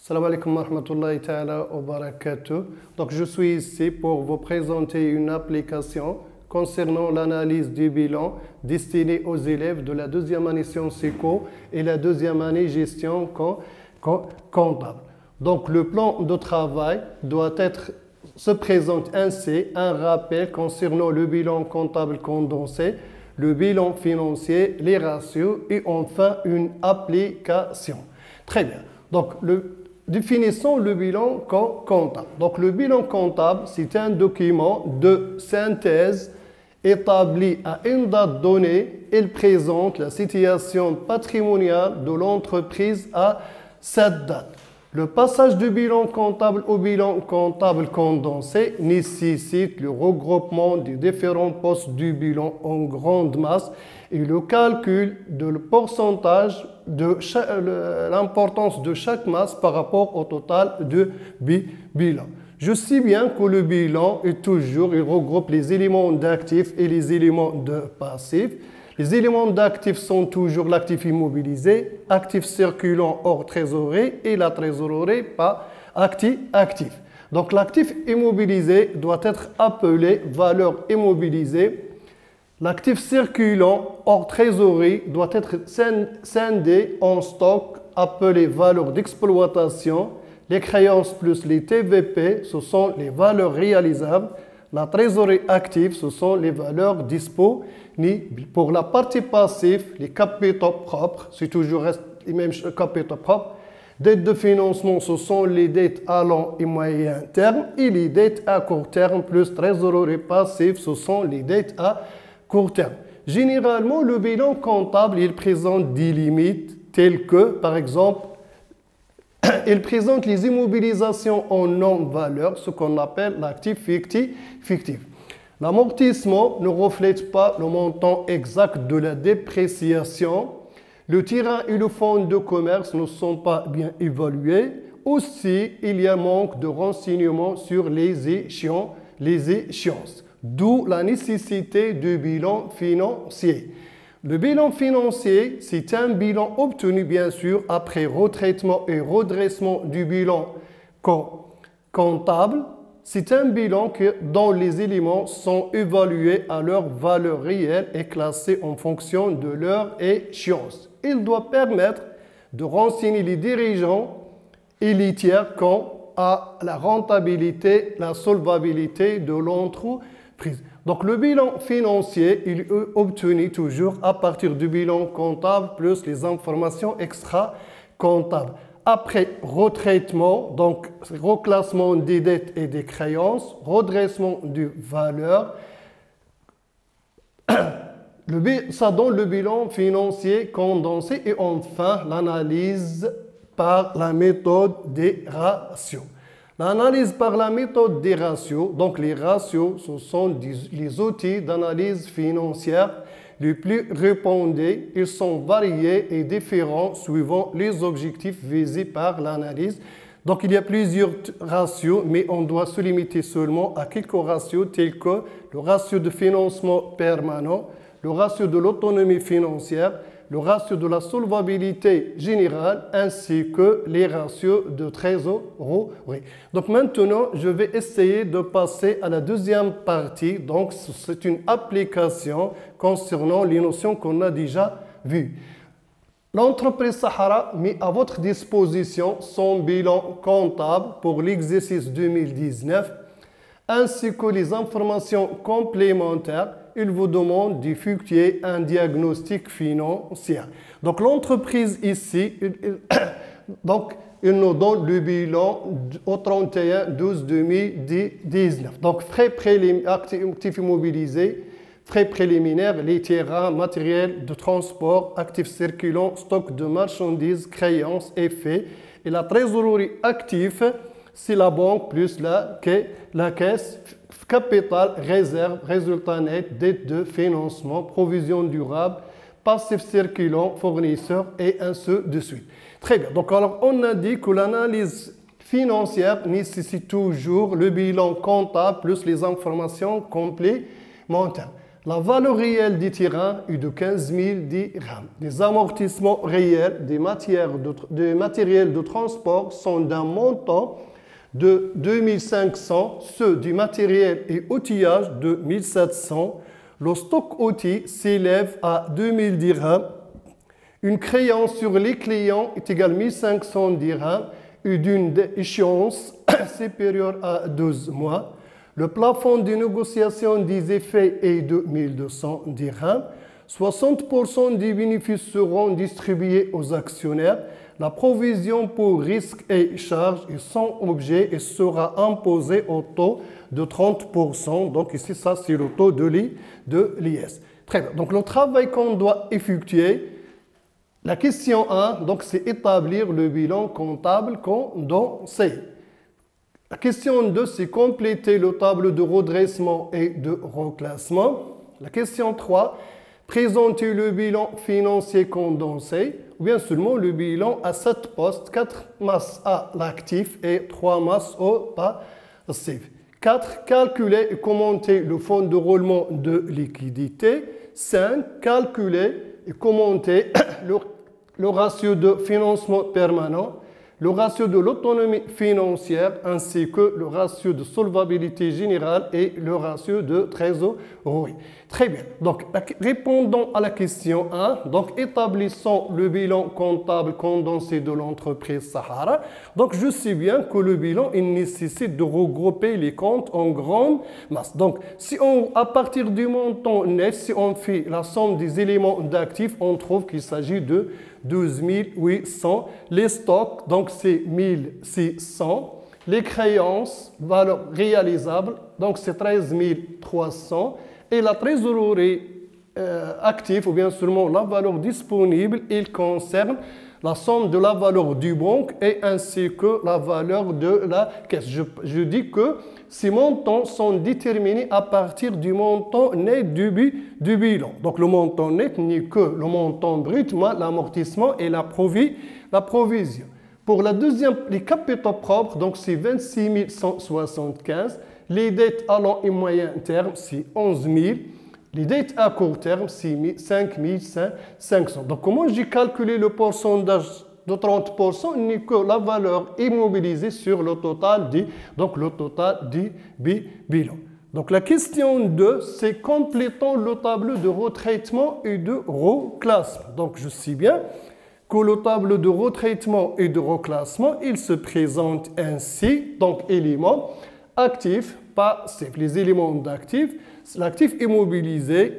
Salam alaikum wa rahmatullahi ta'ala wa barakatuh. Donc, je suis ici pour vous présenter une application concernant l'analyse du bilan destinée aux élèves de la deuxième année Sciences Éco et la deuxième année Gestion comptable. Donc, le plan de travail se présente ainsi: un rappel concernant le bilan comptable condensé, le bilan financier, les ratios et enfin une application. Très bien. Donc, définissons le bilan comptable. Donc, le bilan comptable, c'est un document de synthèse établi à une date donnée. Il présente la situation patrimoniale de l'entreprise à cette date. Le passage du bilan comptable au bilan comptable condensé nécessite le regroupement des différents postes du bilan en grande masse et le calcul de le pourcentage de l'importance de chaque masse par rapport au total de bilan. Je sais bien que le bilan il regroupe les éléments d'actifs et les éléments de passifs. Les éléments d'actifs sont toujours l'actif immobilisé, actif circulant hors trésorerie et la trésorerie pas actif. Donc l'actif immobilisé doit être appelé valeur immobilisée. L'actif circulant hors trésorerie doit être scindé en stock appelé valeur d'exploitation. Les créances plus les TVP, ce sont les valeurs réalisables. La trésorerie active, ce sont les valeurs disponibles. Pour la partie passive, les capitaux propres, c'est toujours les mêmes capitaux propres. Dettes de financement, ce sont les dettes à long et moyen terme. Et les dettes à court terme plus trésorerie passive, ce sont les dettes à court terme. Généralement, le bilan comptable, il présente des limites telles que, par exemple, il présente les immobilisations en non-valeur, ce qu'on appelle l'actif fictif. L'amortissement ne reflète pas le montant exact de la dépréciation. Le terrain et le fonds de commerce ne sont pas bien évalués. Aussi, il y a manque de renseignements sur les échéances, d'où la nécessité du bilan financier. Le bilan financier, c'est un bilan obtenu bien sûr après retraitement et redressement du bilan comptable. C'est un bilan dont les éléments sont évalués à leur valeur réelle et classés en fonction de leur échéance. Il doit permettre de renseigner les dirigeants et les tiers quant à la rentabilité, la solvabilité de l'entreprise. Donc le bilan financier, il est obtenu toujours à partir du bilan comptable plus les informations extra-comptables. Après retraitement, donc reclassement des dettes et des créances, redressement des valeurs, ça donne le bilan financier condensé et enfin l'analyse par la méthode des ratios. L'analyse par la méthode des ratios, donc les ratios, ce sont les outils d'analyse financière les plus répandus. Ils sont variés et différents suivant les objectifs visés par l'analyse. Donc il y a plusieurs ratios, mais on doit se limiter seulement à quelques ratios tels que le ratio de financement permanent, le ratio de l'autonomie financière, le ratio de la solvabilité générale ainsi que les ratios de trésorerie. Donc maintenant, je vais essayer de passer à la deuxième partie. Donc c'est une application concernant les notions qu'on a déjà vues. L'entreprise Sahara met à votre disposition son bilan comptable pour l'exercice 2019 ainsi que les informations complémentaires. Il vous demande d'effectuer un diagnostic financier. Donc l'entreprise ici, il nous donne le bilan au 31/12/2019. Donc frais actifs immobilisés, frais préliminaires, les terrains, matériel de transport, actifs circulants, stock de marchandises, créances, effets. Et la trésorerie active, c'est la banque plus la caisse, capital, réserve, résultat net, dette de financement, provision durable, passif circulant, fournisseur et ainsi de suite. Très bien. Donc alors on a dit que l'analyse financière nécessite toujours le bilan comptable plus les informations complémentaires. La valeur réelle des terrains est de 15 000 dirhams. Les amortissements réels des matériels de transport sont d'un montant de 2 500, ceux du matériel et outillage de 1 700. Le stock outil s'élève à 2 000 dirhams. Une créance sur les clients est égale à 1 500 dirhams et d'une échéance supérieure à 12 mois. Le plafond de négociation des effets est de 1 200 dirhams. 60% des bénéfices seront distribués aux actionnaires. La provision pour risques et charges est sans objet et sera imposée au taux de 30%. Donc ici, ça c'est le taux de l'IS. Très bien. Donc le travail qu'on doit effectuer, la question 1, donc c'est établir le bilan comptable condensé. La question 2, c'est compléter le tableau de redressement et de reclassement. La question 3, présenter le bilan financier condensé, ou bien seulement le bilan à 7 postes, 4 masses à l'actif et 3 masses au passif. 4. Calculer et commenter le fonds de roulement de liquidité. 5. Calculer et commenter le ratio de financement permanent, le ratio de l'autonomie financière ainsi que le ratio de solvabilité générale et le ratio de trésorerie. Très bien. Donc, répondons à la question 1. Donc, établissons le bilan comptable condensé de l'entreprise Sahara. Donc, je sais bien que le bilan, il nécessite de regrouper les comptes en grande masse. Donc, à partir du montant net, si on fait la somme des éléments d'actifs, on trouve qu'il s'agit de 12 800. Les stocks, donc c'est 1600. Les créances, valeur réalisable, donc c'est 13 300. Et la trésorerie active, ou bien seulement la valeur disponible, il concerne la somme de la valeur du banque et ainsi que la valeur de la caisse. Je dis que ces montants sont déterminés à partir du montant net du bilan. Donc le montant net n'est que le montant brut, moins l'amortissement et la provision. Pour la deuxième, les capitaux propres, donc c'est 26 175. Les dettes à long et moyen terme, c'est 11 000. Les dettes à court terme, c'est 5 500. Donc, comment j'ai calculé le pourcentage de 30%? N'est que la valeur immobilisée sur le total du bilan. Donc, la question 2, c'est complétons le tableau de retraitement et de reclassement. Donc, je sais bien que le tableau de retraitement et de reclassement, il se présente ainsi. Donc, éléments actifs, passifs. Les éléments d'actifs, l'actif immobilisé,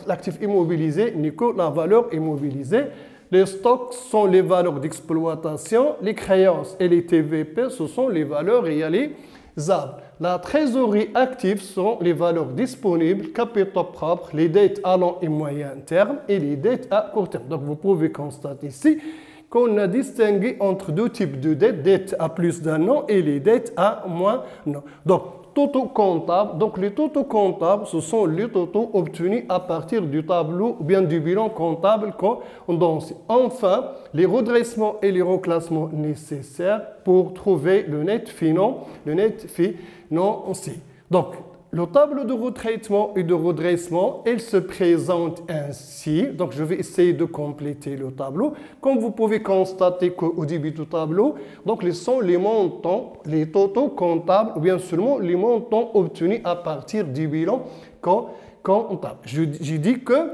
l'actif immobilisé n'est que la valeur immobilisée. Les stocks sont les valeurs d'exploitation. Les créances et les TVP, ce sont les valeurs réalisables. La trésorerie active sont les valeurs disponibles, capitaux propres, les dettes à long et moyen terme et les dettes à court terme. Donc, vous pouvez constater ici qu'on a distingué entre deux types de dettes, dettes à plus d'un an et les dettes à moins d'un an. Donc, totaux comptables, donc les totaux comptables, ce sont les totaux obtenus à partir du tableau ou bien du bilan comptable condensé. Enfin, les redressements et les reclassements nécessaires pour trouver le net financier. Donc, le tableau de retraitement et de redressement, il se présente ainsi. Donc, je vais essayer de compléter le tableau. Comme vous pouvez constater qu'au début du tableau, donc, sont les montants, les totaux comptables, ou bien seulement les montants obtenus à partir du bilan comptable. J'ai dit que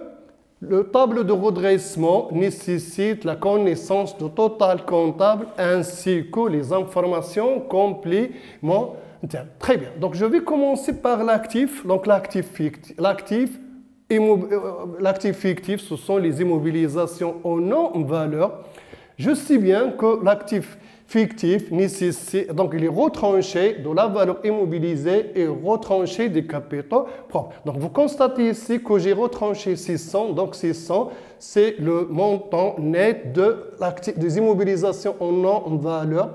le tableau de redressement nécessite la connaissance du total comptable ainsi que les informations complémentaires. Très bien. Donc, je vais commencer par l'actif. Donc, l'actif fictif, ce sont les immobilisations en non-valeur. Je sais bien que l'actif fictif nécessite, donc il est retranché de la valeur immobilisée et retranché des capitaux propres. Donc, vous constatez ici que j'ai retranché 600. Donc, 600, c'est le montant net des immobilisations en non-valeur.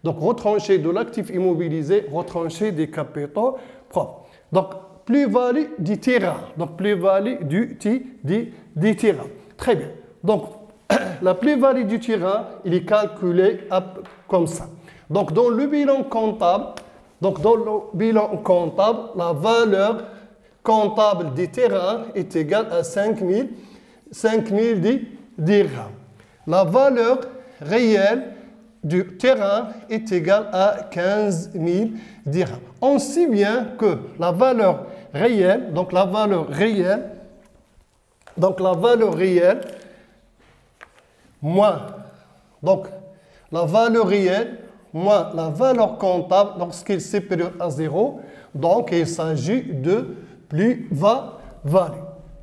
Donc, retranché de l'actif immobilisé, retranché des capitaux propres. Donc, plus-value du terrain. Donc, plus-value du terrain. Très bien. Donc, la plus-value du terrain, il est calculé comme ça. Donc, dans le bilan comptable, la valeur comptable des terrains est égal à 5 000 dirhams. La valeur réelle du terrain est égale à 15 000 dirhams. On sait bien que la valeur réelle, moins la valeur comptable lorsqu'il est supérieur à 0, donc il s'agit de plus-value.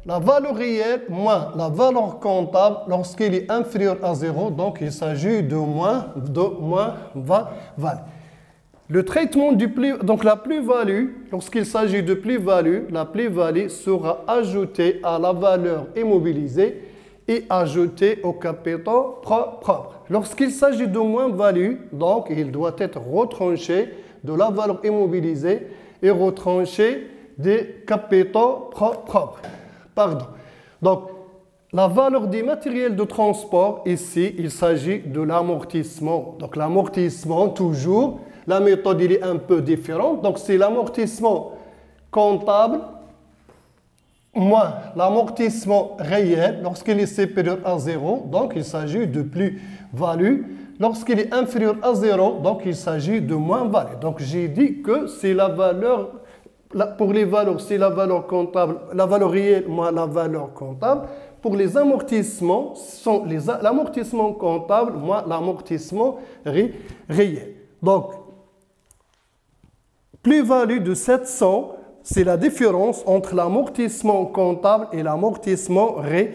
La valeur réelle moins la valeur comptable lorsqu'il est inférieur à 0, donc il s'agit de moins-value. Le traitement donc la plus-value, lorsqu'il s'agit de plus-value, la plus-value sera ajoutée à la valeur immobilisée et ajoutée au capital propre. Lorsqu'il s'agit de moins-value, donc il doit être retranché de la valeur immobilisée et retranché des capitaux propres. Pardon. Donc, la valeur des matériels de transport, ici, il s'agit de l'amortissement. Donc, l'amortissement, toujours, la méthode il est un peu différente. Donc, c'est l'amortissement comptable moins l'amortissement réel lorsqu'il est supérieur à 0. Donc, il s'agit de plus-value. Lorsqu'il est inférieur à 0, donc il s'agit de moins-value. Donc, j'ai dit que c'est la valeur, pour les valeurs, c'est la valeur comptable, la valeur réelle moins la valeur comptable. Pour les amortissements, sont l'amortissement comptable moins l'amortissement réel. Donc, plus-value de 700, c'est la différence entre l'amortissement comptable et l'amortissement réel.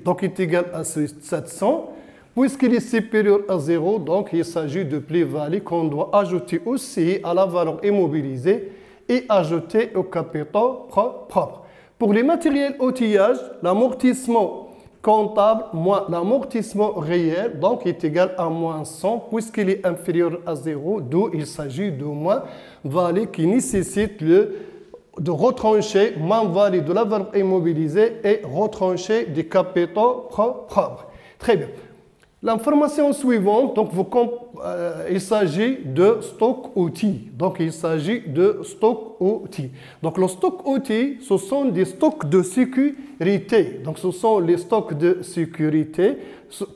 Donc, il est égal à 700. Puisqu'il est supérieur à 0, donc il s'agit de plus-value qu'on doit ajouter aussi à la valeur immobilisée et ajouter au capital propre. Pour les matériels outillage, l'amortissement comptable moins l'amortissement réel, donc est égal à moins 100, puisqu'il est inférieur à 0, d'où il s'agit de moins-value qui nécessite de retrancher moins-value de la valeur immobilisée et retrancher des capitaux propres. Très bien. L'information suivante, donc il s'agit de stock outils. Donc il s'agit de stock outils. Donc le stock outils, ce sont des stocks de sécurité. Donc ce sont les stocks de sécurité ce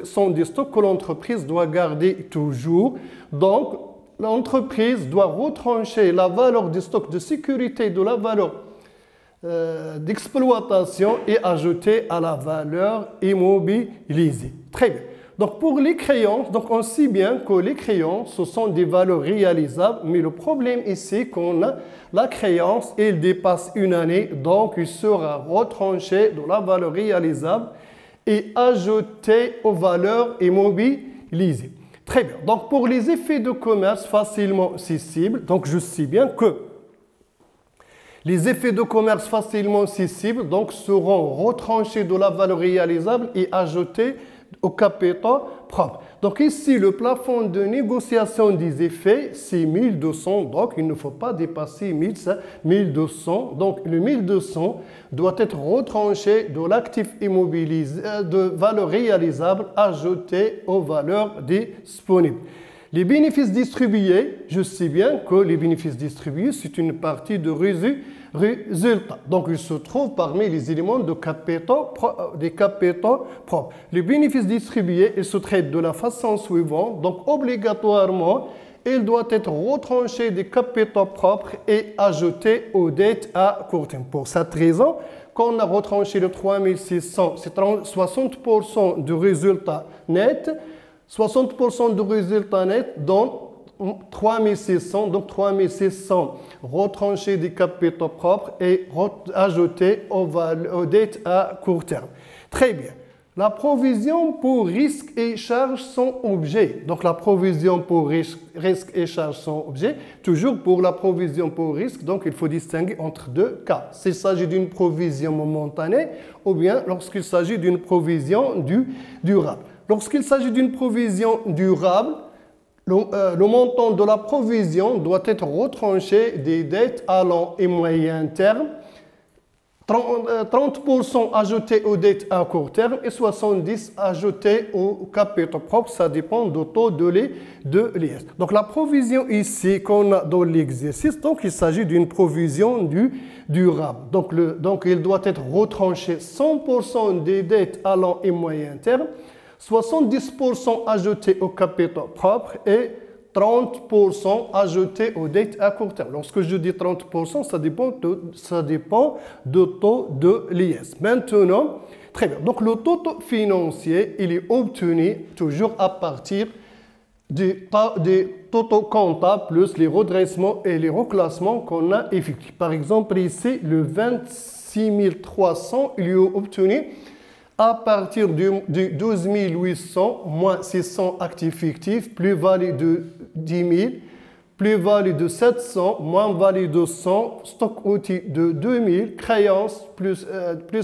sont des stocks que l'entreprise doit garder toujours. Donc l'entreprise doit retrancher la valeur du stock de sécurité de la valeur d'exploitation et ajouter à la valeur immobilisée. Très bien. Donc pour les créances, donc on sait bien que les créances, ce sont des valeurs réalisables, mais le problème ici, qu'on a la créance, elle dépasse une année, donc il sera retranché de la valeur réalisable et ajouté aux valeurs immobilisées. Très bien. Donc pour les effets de commerce facilement cessibles, donc je sais bien que les effets de commerce facilement cessibles donc, seront retranchés de la valeur réalisable et ajoutés au capital propre. Donc ici, le plafond de négociation des effets, c'est 1200. Donc il ne faut pas dépasser 1200. Donc le 1200 doit être retranché de l'actif immobilisé, de valeur réalisable ajoutée aux valeurs disponibles. Les bénéfices distribués, je sais bien que les bénéfices distribués, c'est une partie de résultat. Donc, il se trouve parmi les éléments de des capitaux propres. Les bénéfices distribués, ils se traitent de la façon suivante. Donc, obligatoirement, il doit être retranché des capitaux propres et ajouté aux dettes à court terme. Pour cette raison, quand on a retranché le 3600, c'est 60% du résultat net. 60% du résultat net dans 3600, donc 3600 retranchés des capitaux propres et ajoutés aux dettes à court terme. Très bien. La provision pour risques et charges sont objet. Donc la provision pour risques et charges sont objet. Toujours pour la provision pour risque, donc il faut distinguer entre deux cas. S'il s'agit d'une provision momentanée ou bien lorsqu'il s'agit d'une provision durable. Lorsqu'il s'agit d'une provision durable, le montant de la provision doit être retranché des dettes à long et moyen terme, 30% ajoutés aux dettes à court terme et 70% ajoutés aux capitaux propres. Ça dépend du taux de l'IS. Donc la provision ici qu'on a dans l'exercice, donc il s'agit d'une provision durable. Donc il doit être retranché 100% des dettes à long et moyen terme, 70% ajoutés aux capitaux propres et 30% ajoutés aux dettes à court terme. Lorsque je dis 30%, ça dépend du taux de l'IS. Maintenant, très bien. Donc le taux financier, il est obtenu toujours à partir des totaux comptables plus les redressements et les reclassements qu'on a effectués. Par exemple, ici, le 26 300, il est obtenu à partir du 12 800 moins 600 actifs fictifs, plus-value de 10 000, plus-value de 700, moins-value de 100, stock outil de 2000, créance plus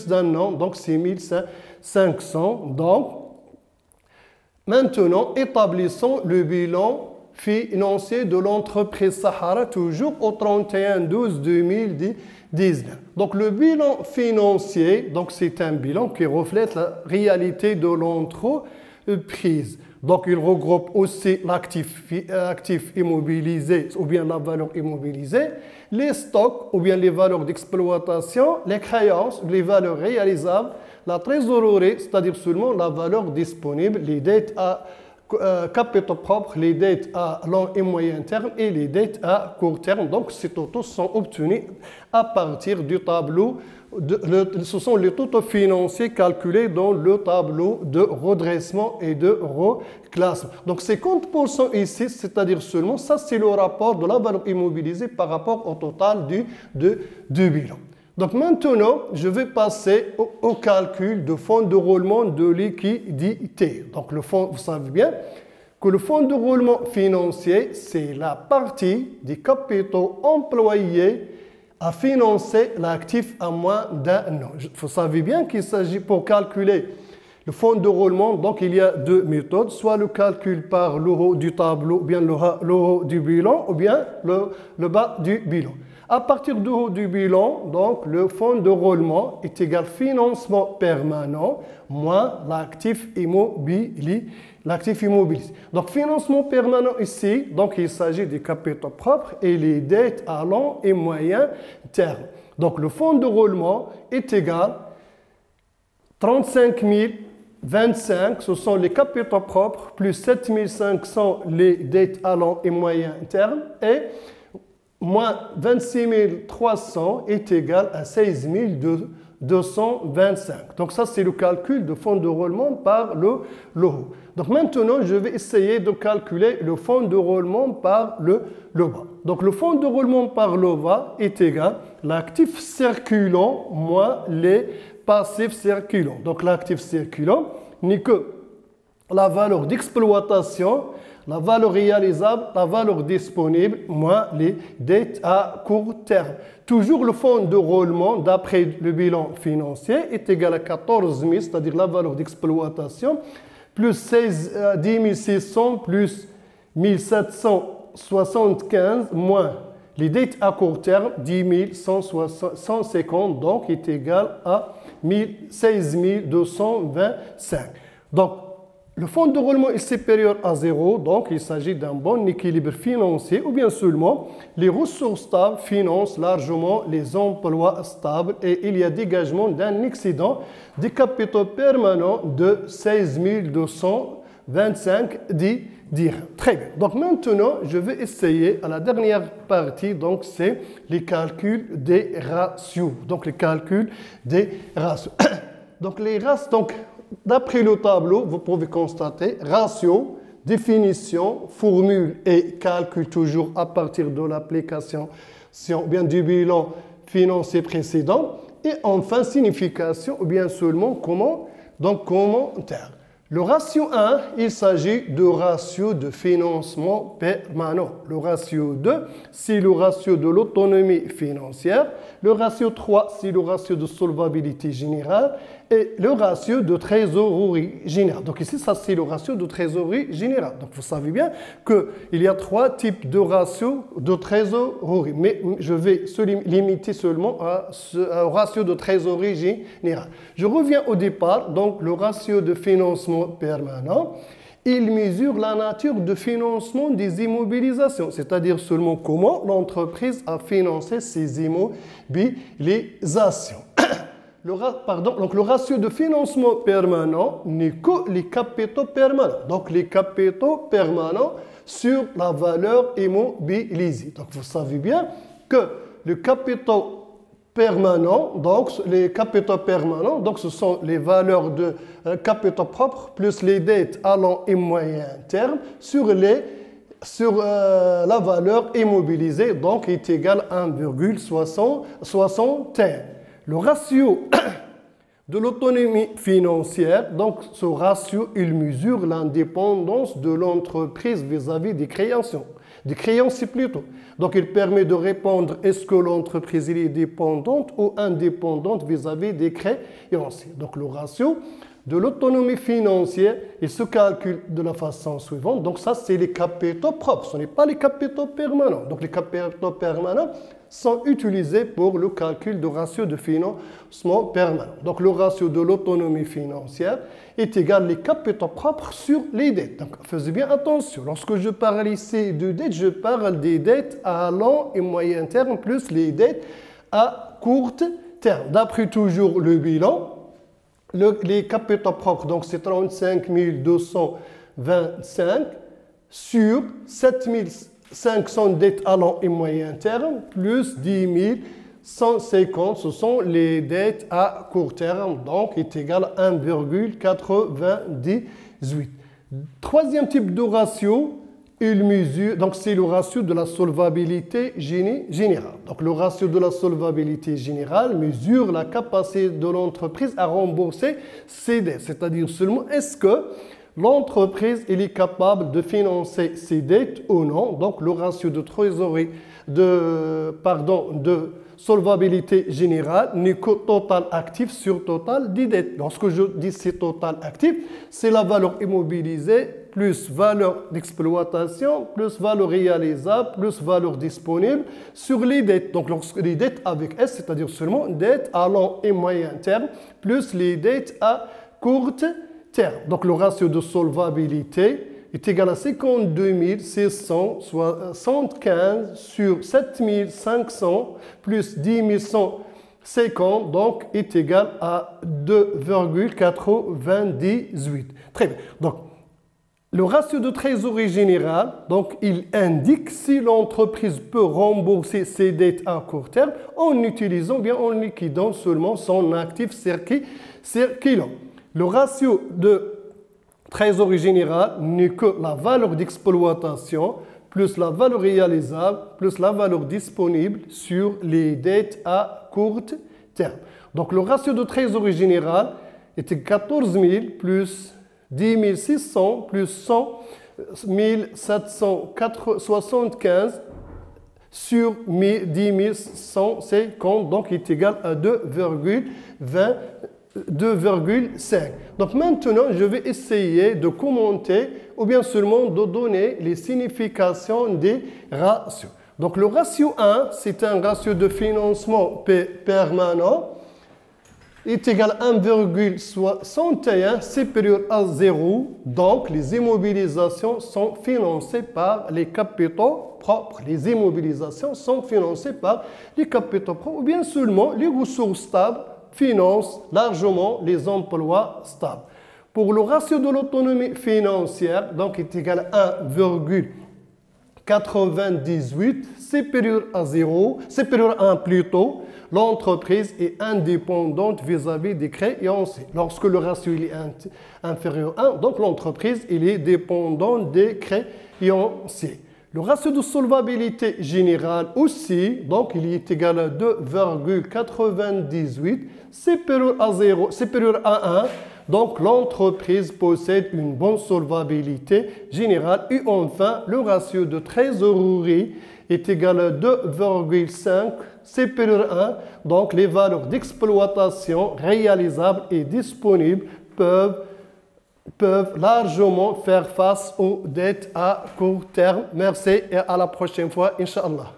d'un an, donc 6 500. Donc, maintenant, établissons le bilan financier de l'entreprise Sahara, toujours au 31/12/2019. Donc le bilan financier, donc c'est un bilan qui reflète la réalité de l'entreprise. Donc il regroupe aussi l'actif immobilisé ou bien la valeur immobilisée, les stocks ou bien les valeurs d'exploitation, les créances, les valeurs réalisables, la trésorerie, c'est-à-dire seulement la valeur disponible, les dettes à capitaux propres, les dettes à long et moyen terme et les dettes à court terme. Donc, ces totaux sont obtenus à partir du tableau. Ce sont les totaux financiers calculés dans le tableau de redressement et de reclassement. Donc, 50% ici, c'est-à-dire seulement, ça c'est le rapport de la valeur immobilisée par rapport au total du bilan. Donc maintenant, je vais passer au calcul de fonds de roulement de liquidité. Donc le fonds, vous savez bien que le fonds de roulement financier, c'est la partie des capitaux employés à financer l'actif à moins d'un an. Vous savez bien qu'il s'agit pour calculer le fonds de roulement, donc il y a deux méthodes, soit le calcul par le haut du tableau, ou bien le haut du bilan, ou bien le bas du bilan. À partir du haut du bilan, donc, le fonds de roulement est égal financement permanent moins l'actif immobilier. Donc, financement permanent ici, donc, il s'agit des capitaux propres et les dettes à long et moyen terme. Donc, le fonds de roulement est égal 35 025, ce sont les capitaux propres, plus 7 500 les dettes à long et moyen terme et moins 26 300 est égal à 16 225. Donc ça, c'est le calcul de fonds de roulement par le haut. Donc maintenant, je vais essayer de calculer le fonds de roulement par le bas. Donc le fonds de roulement par le bas est égal à l'actif circulant moins les passifs circulants. Donc l'actif circulant n'est que la valeur d'exploitation, la valeur réalisable, la valeur disponible, moins les dettes à court terme. Toujours le fonds de roulement, d'après le bilan financier, est égal à 14 000, c'est-à-dire la valeur d'exploitation, plus 10 600, plus 1775, moins les dettes à court terme, 10 150, donc est égal à 16 225. Donc, le fonds de roulement est supérieur à 0, donc il s'agit d'un bon équilibre financier ou bien seulement les ressources stables financent largement les emplois stables et il y a dégagement d'un excédent des capitaux permanents de 16 225 dirhams. Très bien. Donc maintenant, je vais essayer à la dernière partie, donc c'est les calculs des ratios. Donc les calculs des ratios. Donc les ratios, donc d'après le tableau, vous pouvez constater ratio, définition, formule et calcul toujours à partir de l'application bien du bilan financier précédent. Et enfin, signification ou bien seulement comment, donc commentaire. Le ratio 1, il s'agit de ratio de financement permanent. Le ratio 2, c'est le ratio de l'autonomie financière. Le ratio 3, c'est le ratio de solvabilité générale. et le ratio de trésorerie générale. Donc ici, ça c'est le ratio de trésorerie générale. Donc vous savez bien qu'il y a trois types de ratios de trésorerie, mais je vais se limiter seulement au ratio de trésorerie générale. Je reviens au départ, donc le ratio de financement permanent. Il mesure la nature de financement des immobilisations, c'est-à-dire seulement comment l'entreprise a financé ses immobilisations. Donc le ratio de financement permanent n'est que les capitaux permanents. Donc les capitaux permanents sur la valeur immobilisée. Donc vous savez bien que le capital permanent, donc les capitaux permanents, donc ce sont les valeurs de capitaux propres plus les dettes à long et moyen terme sur la valeur immobilisée, donc est égal à 1,61. Le ratio de l'autonomie financière, donc ce ratio, il mesure l'indépendance de l'entreprise vis-à-vis des créanciers. Des créanciers plutôt. Donc il permet de répondre est-ce que l'entreprise est dépendante ou indépendante vis-à-vis des créanciers. Donc le ratio de l'autonomie financière, il se calcule de la façon suivante. Donc ça, c'est les capitaux propres, ce n'est pas les capitaux permanents. Donc les capitaux permanents sont utilisés pour le calcul du ratio de financement permanent. Donc le ratio de l'autonomie financière est égal les capitaux propres sur les dettes. Donc faites bien attention, lorsque je parle ici de dettes, je parle des dettes à long et moyen terme plus les dettes à court terme. D'après toujours le bilan, les capitaux propres, donc c'est 35 225 sur 7 500 dettes à long et moyen terme, plus 10 150, ce sont les dettes à court terme, donc est égal à 1,98. Troisième type de ratio, il mesure, donc c'est le ratio de la solvabilité générale. Donc le ratio de la solvabilité générale mesure la capacité de l'entreprise à rembourser ses dettes, c'est-à-dire seulement est-ce que l'entreprise est capable de financer ses dettes ou non. Donc le ratio de trésorerie, de solvabilité générale n'est que total actif sur total des dettes. Lorsque je dis c'est total actif, c'est la valeur immobilisée plus valeur d'exploitation, plus valeur réalisable, plus valeur disponible sur les dettes. Donc lorsque les dettes avec S, c'est-à-dire seulement dettes à long et moyen terme, plus les dettes à court terme. Donc le ratio de solvabilité est égal à 52 675 sur 7 500 plus 10 150, donc est égal à 2,98. Très bien. Donc, le ratio de trésorerie générale, donc, il indique si l'entreprise peut rembourser ses dettes à court terme en utilisant, bien en liquidant seulement son actif circulant. Le ratio de trésorerie générale n'est que la valeur d'exploitation plus la valeur réalisable plus la valeur disponible sur les dettes à court terme. Donc le ratio de trésorerie générale était 14 000 plus 10 600 plus 100 775 sur 10 150, donc est égal à 2,5. Donc maintenant, je vais essayer de commenter ou bien seulement de donner les significations des ratios. Donc le ratio 1, c'est un ratio de financement permanent, est égal à 1,61 supérieur à 0. Donc les immobilisations sont financées par les capitaux propres. Les immobilisations sont financées par les capitaux propres ou bien seulement les ressources stables financent largement les emplois stables. Pour le ratio de l'autonomie financière, donc est égal à 1,98 supérieur à 0, supérieur à 1 plutôt, l'entreprise est indépendante vis-à-vis des créanciers. Lorsque le ratio est inférieur à 1, donc l'entreprise est dépendante des créanciers. Le ratio de solvabilité générale aussi, donc il est égal à 2,98 supérieur à 0, supérieur à 1. Donc, l'entreprise possède une bonne solvabilité générale. Et enfin, le ratio de trésorerie est égal à 2,5 supérieur à 1. Donc, les valeurs d'exploitation réalisables et disponibles peuvent largement faire face aux dettes à court terme. Merci et à la prochaine fois, Inch'Allah.